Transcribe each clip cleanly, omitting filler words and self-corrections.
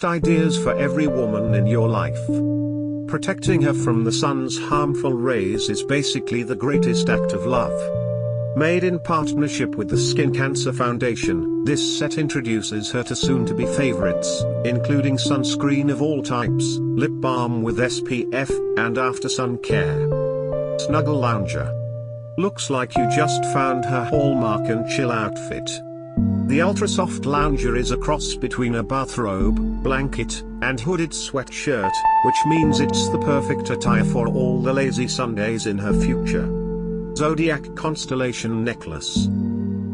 Ideas for every woman in your life. Protecting her from the sun's harmful rays is basically the greatest act of love. Made in partnership with the Skin Cancer Foundation, this set introduces her to soon-to-be favorites, including sunscreen of all types, lip balm with SPF, and after-sun care. Snuggle Lounger. Looks like you just found her hallmark and chill outfit. The ultra-soft lounger is a cross between a bathrobe, blanket, and hooded sweatshirt, which means it's the perfect attire for all the lazy Sundays in her future. Zodiac Constellation Necklace.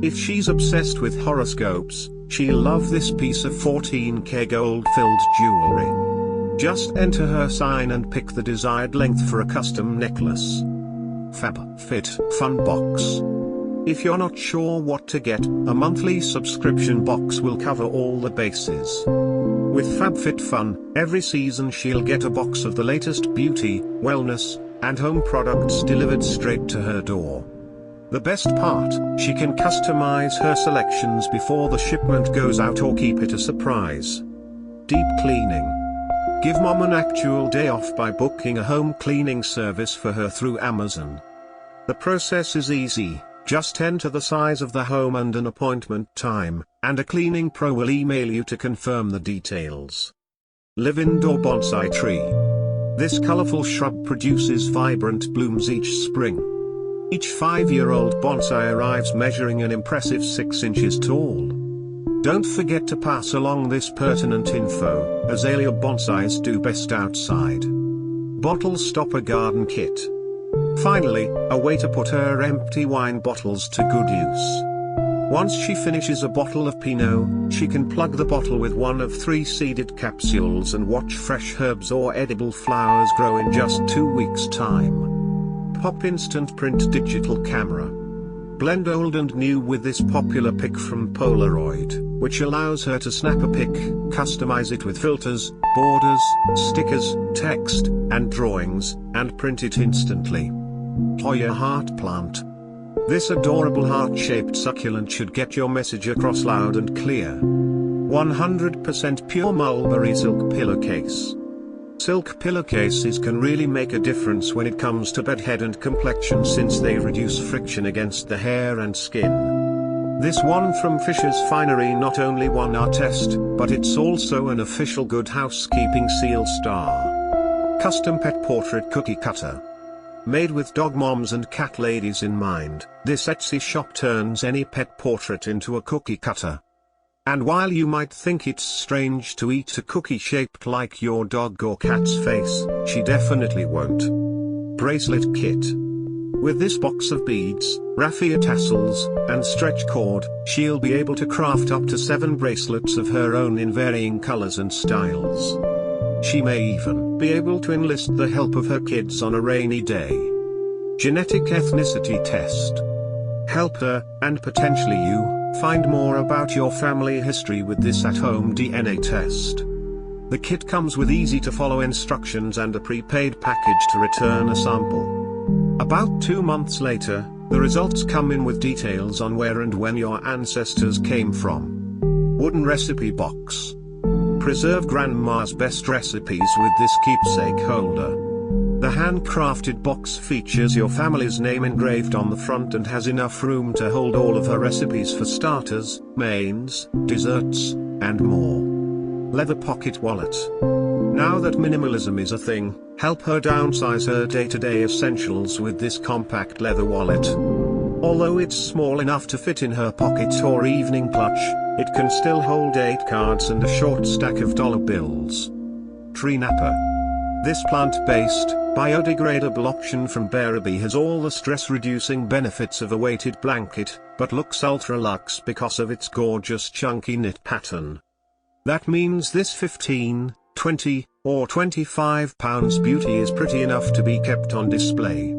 If she's obsessed with horoscopes, she'll love this piece of 14K gold-filled jewelry. Just enter her sign and pick the desired length for a custom necklace. FabFitFun Box. If you're not sure what to get, a monthly subscription box will cover all the bases. With FabFitFun, every season she'll get a box of the latest beauty, wellness, and home products delivered straight to her door. The best part, she can customize her selections before the shipment goes out or keep it a surprise. Deep cleaning. Give mom an actual day off by booking a home cleaning service for her through Amazon. The process is easy. Just enter the size of the home and an appointment time, and a cleaning pro will email you to confirm the details. Live indoor bonsai tree. This colorful shrub produces vibrant blooms each spring. Each 5-year-old bonsai arrives measuring an impressive 6 inches tall. Don't forget to pass along this pertinent info, azalea bonsais do best outside. Bottle Stopper Garden Kit. Finally, a way to put her empty wine bottles to good use. Once she finishes a bottle of Pinot, she can plug the bottle with one of 3 seeded capsules and watch fresh herbs or edible flowers grow in just 2 weeks' time. Pop Instant Print Digital Camera. Blend old and new with this popular pic from Polaroid, which allows her to snap a pic, customize it with filters, borders, stickers, text, and drawings, and print it instantly. Hoya Heart Plant. This adorable heart-shaped succulent should get your message across loud and clear. 100% pure Mulberry Silk Pillowcase. Silk pillowcases can really make a difference when it comes to bedhead and complexion, since they reduce friction against the hair and skin. This one from Fisher's Finery not only won our test, but it's also an official Good Housekeeping Seal star. Custom Pet Portrait Cookie Cutter. Made with dog moms and cat ladies in mind, this Etsy shop turns any pet portrait into a cookie cutter. And while you might think it's strange to eat a cookie shaped like your dog or cat's face, she definitely won't. Bracelet Kit. With this box of beads, raffia tassels, and stretch cord, she'll be able to craft up to 7 bracelets of her own in varying colors and styles. She may even be able to enlist the help of her kids on a rainy day. Genetic ethnicity test. Help her, and potentially you, find more about your family history with this at-home DNA test. The kit comes with easy-to-follow instructions and a prepaid package to return a sample. About 2 months later, the results come in with details on where and when your ancestors came from. Wooden recipe box. Preserve grandma's best recipes with this keepsake holder. The handcrafted box features your family's name engraved on the front and has enough room to hold all of her recipes for starters, mains, desserts, and more. Leather pocket wallet. Now that minimalism is a thing, help her downsize her day-to-day essentials with this compact leather wallet. Although it's small enough to fit in her pocket or evening clutch, it can still hold 8 cards and a short stack of dollar bills. Tree Napper. This plant-based, biodegradable option from Bearaby has all the stress-reducing benefits of a weighted blanket, but looks ultra-luxe because of its gorgeous chunky knit pattern. That means this 15, 20, or 25 pounds beauty is pretty enough to be kept on display.